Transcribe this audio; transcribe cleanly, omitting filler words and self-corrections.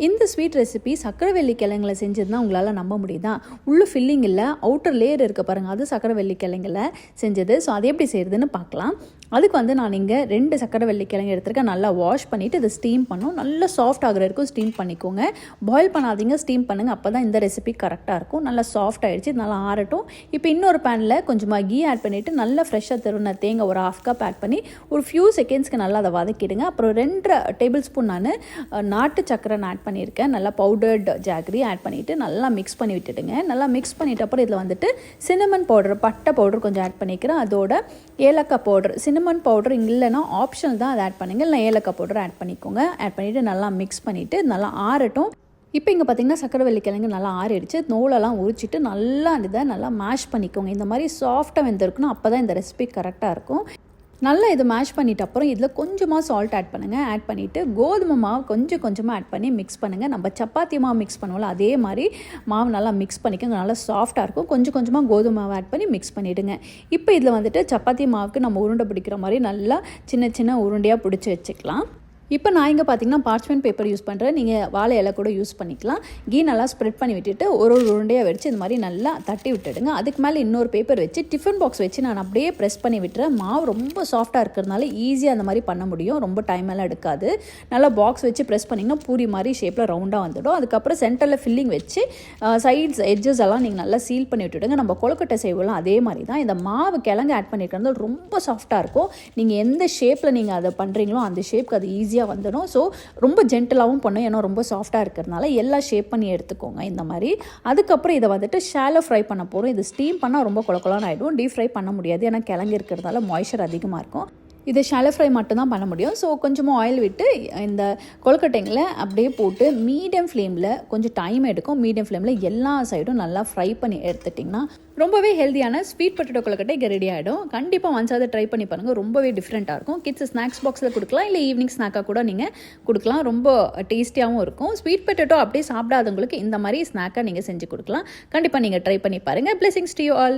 இந்த sweet recipe சக்கரவள்ளி கிழங்குல செஞ்சதுன்னா உங்களால் நம்ப முடியுதா? உள்ள ஃபில்லிங் இல்லை, அவுட்டர் லேயர் இருக்க பாருங்கள், அது சக்கரவள்ளி கிழங்குல செஞ்சது. ஸோ அது எப்படி செய்கிறதுன்னு பார்க்கலாம். அதுக்கு நான் இங்கே 2 சக்கரவள்ளி கிழங்கு எடுத்துருக்கேன். நல்லா வாஷ் பண்ணிவிட்டு இதை ஸ்டீம் பண்ணும். நல்லா சாஃப்ட் ஆகிற வரைக்கும் ஸ்டீம் பண்ணிக்கோங்க. பாயில் பண்ணாதீங்க, ஸ்டீம் பண்ணுங்கள். அப்போ தான் இந்த ரெசிபி கரெக்டாக இருக்கும். நல்லா சாஃப்ட் ஆகிடுச்சு, நல்லா ஆறட்டும். இப்போ இன்னொரு பேனில் கொஞ்சமாக கீ ஆட் பண்ணிவிட்டு நல்லா ஃப்ரெஷ்ஷாக திருவின தேங்காய் ஒரு 1/2 கப் ஆட் பண்ணி ஒரு ஃபியூ செகண்ட்ஸ்க்கு நல்லா அதை வதக்கிடுங்க. அப்புறம் 2 டேபிள் ஸ்பூன் நான் நாட்டு சக்கரை ஆட் பண்ணியிருக்கேன். நல்லா பவுடர்டு ஜாகரி ஆட் பண்ணிவிட்டு நல்லா மிக்ஸ் பண்ணி விட்டுடுங்க. நல்லா மிக்ஸ் பண்ணிவிட்டு அப்புறம் இதில் சின்னமன் பவுடர், பட்டை பவுடர் கொஞ்சம் ஆட் பண்ணிக்கிறேன். அதோட ஏலக்காய் பவுடர், சின்னமன் பவுடர் இல்லைன்னா ஆப்ஷனல் தான், அதை ஆட் பண்ணுங்க. இல்லை ஏலக்காய் பவுடர் ஆட் பண்ணிக்கோங்க. ஆட் பண்ணிவிட்டு நல்லா மிக்ஸ் பண்ணிவிட்டு நல்லா ஆறட்டும். இப்போ இங்கே பார்த்தீங்கன்னா சக்கரவள்ளி கிழங்கு நல்லா ஆறிடுச்சு. நூலெல்லாம் உரிச்சிட்டு நல்லா இதை நல்லா மேஷ் பண்ணிக்கோங்க. இந்த மாதிரி சாஃப்டாக வெந்திருக்கணும். அப்போ தான் இந்த ரெசிபி கரெக்டாக இருக்கும். நல்லா இதை மேஷ் பண்ணிவிட்டு அப்புறம் இதில் கொஞ்சமாக சால்ட் ஆட் பண்ணுங்கள். ஆட் பண்ணிவிட்டு கோதுமை மாவு கொஞ்சமாக ஆட் பண்ணி மிக்ஸ் பண்ணுங்கள். நம்ம சப்பாத்தி மாவு மிக்ஸ் பண்ணுவோம்ல, அதே மாதிரி மாவு நல்லா மிக்ஸ் பண்ணிக்கோங்க. நல்லா சாஃப்டாக இருக்கும். கொஞ்சமாக கோதுமை மாவு ஆட் பண்ணி மிக்ஸ் பண்ணிவிடுங்க. இப்போ இதில் சப்பாத்தி மாவுக்கு நம்ம உருண்டை பிடிக்கிற மாதிரி நல்லா சின்ன உருண்டையாக பிடிச்சி வச்சுக்கலாம். இப்போ நான் இங்கே பார்த்தீங்கன்னா பார்ச்மெண்ட் பேப்பர் யூஸ் பண்ணுறேன். நீங்கள் வாழை இலை கூட யூஸ் பண்ணிக்கலாம். கீ நல்லா ஸ்ப்ரெட் பண்ணி விட்டுட்டு ஒரு உருண்டையாக வச்சு இந்த மாதிரி நல்லா தட்டி விட்டுடுங்க. அதுக்கு மேலே இன்னொரு பேப்பர் வச்சு டிஃபன் பாக்ஸ் வச்சு நான் அப்படியே ப்ரெஸ் பண்ணி விட்டுறேன். மாவு ரொம்ப சாஃப்டாக இருக்கிறதுனால ஈஸியாக அந்த மாதிரி பண்ண முடியும். ரொம்ப டைம் எல்லாம் எடுக்காது. நல்லா பாக்ஸ் வச்சு ப்ரெஸ் பண்ணிங்கன்னா பூரி மாதிரி ஷேப்பில் ரவுண்டாக வந்துடும். அதுக்கப்புறம் சென்டரில் ஃபில்லிங் வச்சு சைட்ஸ் எட்ஜஸ் எல்லாம் நீங்கள் நல்லா சீல் பண்ணி விட்டுடுங்க. நம்ம கொழுக்கட்டை செய்வோம்லாம் அதே மாதிரி தான். இந்த மாவு கிழங்கு ஆட் பண்ணியிருக்கிறது ரொம்ப சாஃப்டாக இருக்கும். நீங்கள் எந்த ஷேப்பில் நீங்கள் அதை பண்ணுறீங்களோ அந்த ஷேப்புக்கு அது ஈஸியாக வந்துடும். ஸோ ரொம்ப ஜென்டலாகவும் பண்ணும். ஏன்னா ரொம்ப சாஃப்டாக இருக்கிறதுனால எல்லாம் ஷேப் பண்ணி எடுத்துக்கோங்க இந்த மாதிரி. அதுக்கப்புறம் இதை ஷாலோ ஃப்ரை பண்ண போகிறோம். இது ஸ்டீம் பண்ணால் ரொம்ப கொலக்கொலான்னு ஆகிடும். டீப் ஃப்ரை பண்ண முடியாது. ஏன்னா கிழங்கு இருக்கிறதால மாய்ஸ்சர் அதிகமாக இருக்கும். இது ஷாலோ ஃப்ரை மட்டும்தான் பண்ண முடியும். ஸோ கொஞ்சமாக ஆயில் விட்டு இந்த கொழுக்கட்டைங்களை அப்படியே போட்டு மீடியம் ஃப்ளேமில் கொஞ்சம் டைம் எடுக்கும். மீடியம் ஃப்ளேமில் எல்லா சைடும் நல்லா ஃப்ரை பண்ணி எடுத்துட்டிங்கன்னா ரொம்பவே ஹெல்த்தியான ஸ்வீட் பொட்டேட்டோ கொழுக்கட்டை இங்கே ரெடி ஆகிடும். கண்டிப்பாக ஒன்ஸ் அதை ட்ரை பண்ணி பாருங்கள். ரொம்பவே டிஃப்ரெண்ட்டாக இருக்கும். கிட்ஸ் ஸ்நாக்ஸ் பாக்ஸில் கொடுக்கலாம், இல்லை ஈவினிங் ஸ்நாக்காக கூட நீங்கள் கொடுக்கலாம். ரொம்ப டேஸ்டியாகவும் இருக்கும். ஸ்வீட் பொட்டேட்டோ அப்படியே சாப்பிடாதவங்களுக்கு இந்த மாதிரி ஸ்நாக்காக நீங்கள் செஞ்சு கொடுக்கலாம். கண்டிப்பாக நீங்கள் ட்ரை பண்ணி பாருங்கள். Blessings to you all.